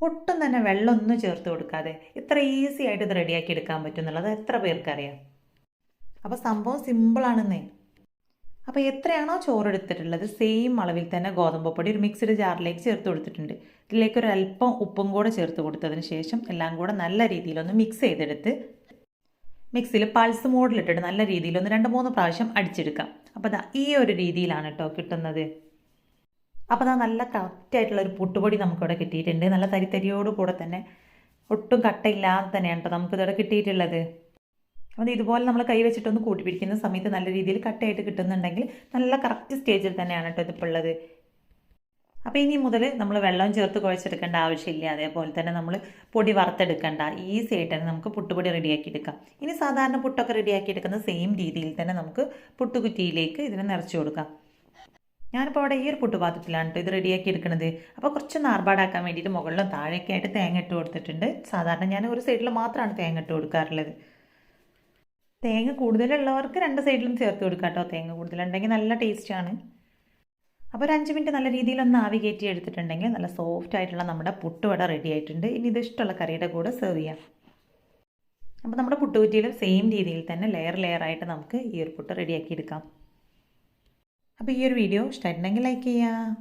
ഒട്ടും തന്നെ വെള്ളമൊന്നും ചേർത്ത് കൊടുക്കാതെ ഇത്ര ഈസി ആയിട്ട് ഇത് റെഡിയാക്കി എടുക്കാൻ പറ്റും എന്നുള്ളത് എത്ര പേർക്കറിയാം. അപ്പോൾ സംഭവം സിമ്പിളാണെന്നേ. അപ്പോൾ എത്രയാണോ ചോറ് എടുത്തിട്ടുള്ളത് സെയിം അളവിൽ തന്നെ ഗോതമ്പ് പൊടി ഒരു മിക്സിഡ് ജാറിലേക്ക് ചേർത്ത് കൊടുത്തിട്ടുണ്ട്. ഇതിലേക്ക് ഒരു അല്പം ഉപ്പും കൂടെ ചേർത്ത് കൊടുത്തതിന് ശേഷം എല്ലാം കൂടെ നല്ല രീതിയിലൊന്ന് മിക്സ് ചെയ്തെടുത്ത് മിക്സിയിൽ പൾസ് മോഡിലിട്ടിട്ട് നല്ല രീതിയിലൊന്ന് 2-3 പ്രാവശ്യം അടിച്ചെടുക്കാം. അപ്പോൾ ഈ ഒരു രീതിയിലാണ് കേട്ടോ കിട്ടുന്നത്. അപ്പോൾ നല്ല കറക്റ്റായിട്ടുള്ളൊരു പുട്ടുപൊടി നമുക്കിവിടെ കിട്ടിയിട്ടുണ്ട്. നല്ല തരിതരിയോട് കൂടെ തന്നെ ഒട്ടും കട്ടയില്ലാതെ തന്നെയാണ് കേട്ടോ നമുക്കിതവിടെ കിട്ടിയിട്ടുള്ളത്. അപ്പോൾ ഇതുപോലെ നമ്മൾ കൈ വെച്ചിട്ടൊന്ന് കൂട്ടി പിടിക്കുന്ന സമയത്ത് നല്ല രീതിയിൽ കട്ടയായിട്ട് കിട്ടുന്നുണ്ടെങ്കിൽ നല്ല കറക്റ്റ് സ്റ്റേജിൽ തന്നെയാണ് കേട്ടോ ഇതിപ്പോൾ ഉള്ളത്. അപ്പോൾ ഇനി മുതൽ നമ്മൾ വെള്ളം ചേർത്ത് കുഴച്ചെടുക്കേണ്ട ആവശ്യമില്ല. അതേപോലെ തന്നെ നമ്മൾ പൊടി വറുത്തെടുക്കേണ്ട. ഈസി ആയിട്ട് തന്നെ നമുക്ക് പുട്ടുപൊടി റെഡിയാക്കി എടുക്കാം. ഇനി സാധാരണ പുട്ടൊക്കെ റെഡിയാക്കി എടുക്കുന്ന സെയിം രീതിയിൽ തന്നെ നമുക്ക് പുട്ടുകുറ്റിയിലേക്ക് ഇതിനെ നിറച്ച് കൊടുക്കാം. ഞാനിപ്പോൾ അവിടെ ഈ ഒരു പുട്ടുപാത്രത്തിലാണ് കേട്ടോ ഇത് റെഡിയാക്കി എടുക്കുന്നത്. അപ്പോൾ കുറച്ചൊന്ന് ആർഭാടാക്കാൻ വേണ്ടിയിട്ട് മുകളിലും താഴെയൊക്കെ ആയിട്ട് തേങ്ങ ഇട്ട് കൊടുത്തിട്ടുണ്ട്. സാധാരണ ഞാൻ ഒരു സൈഡിൽ മാത്രമാണ് തേങ്ങ ഇട്ട് കൊടുക്കാറുള്ളത്. തേങ്ങ കൂടുതലുള്ളവർക്ക് 2 സൈഡിലും ചേർത്ത് കൊടുക്കാം കേട്ടോ. തേങ്ങ കൂടുതലുണ്ടെങ്കിൽ നല്ല ടേസ്റ്റാണ്. അപ്പോൾ ഒരു 5 മിനിറ്റ് നല്ല രീതിയിലൊന്ന് ആവി കയറ്റി എടുത്തിട്ടുണ്ടെങ്കിൽ നല്ല സോഫ്റ്റ് ആയിട്ടുള്ള നമ്മുടെ പുട്ടുവട റെഡി ആയിട്ടുണ്ട്. ഇനി ഇത് ഇഷ്ടമുള്ള കറിയുടെ കൂടെ സെർവ് ചെയ്യാം. അപ്പോൾ നമ്മുടെ പുട്ടുകുറ്റിയിലും സെയിം രീതിയിൽ തന്നെ ലെയർ ആയിട്ട് നമുക്ക് ഈ ഒരു പുട്ട് റെഡിയാക്കി എടുക്കാം. അപ്പോൾ ഈ ഒരു വീഡിയോ ഇഷ്ടമായിട്ടുണ്ടെങ്കിൽ ലൈക്ക് ചെയ്യുക.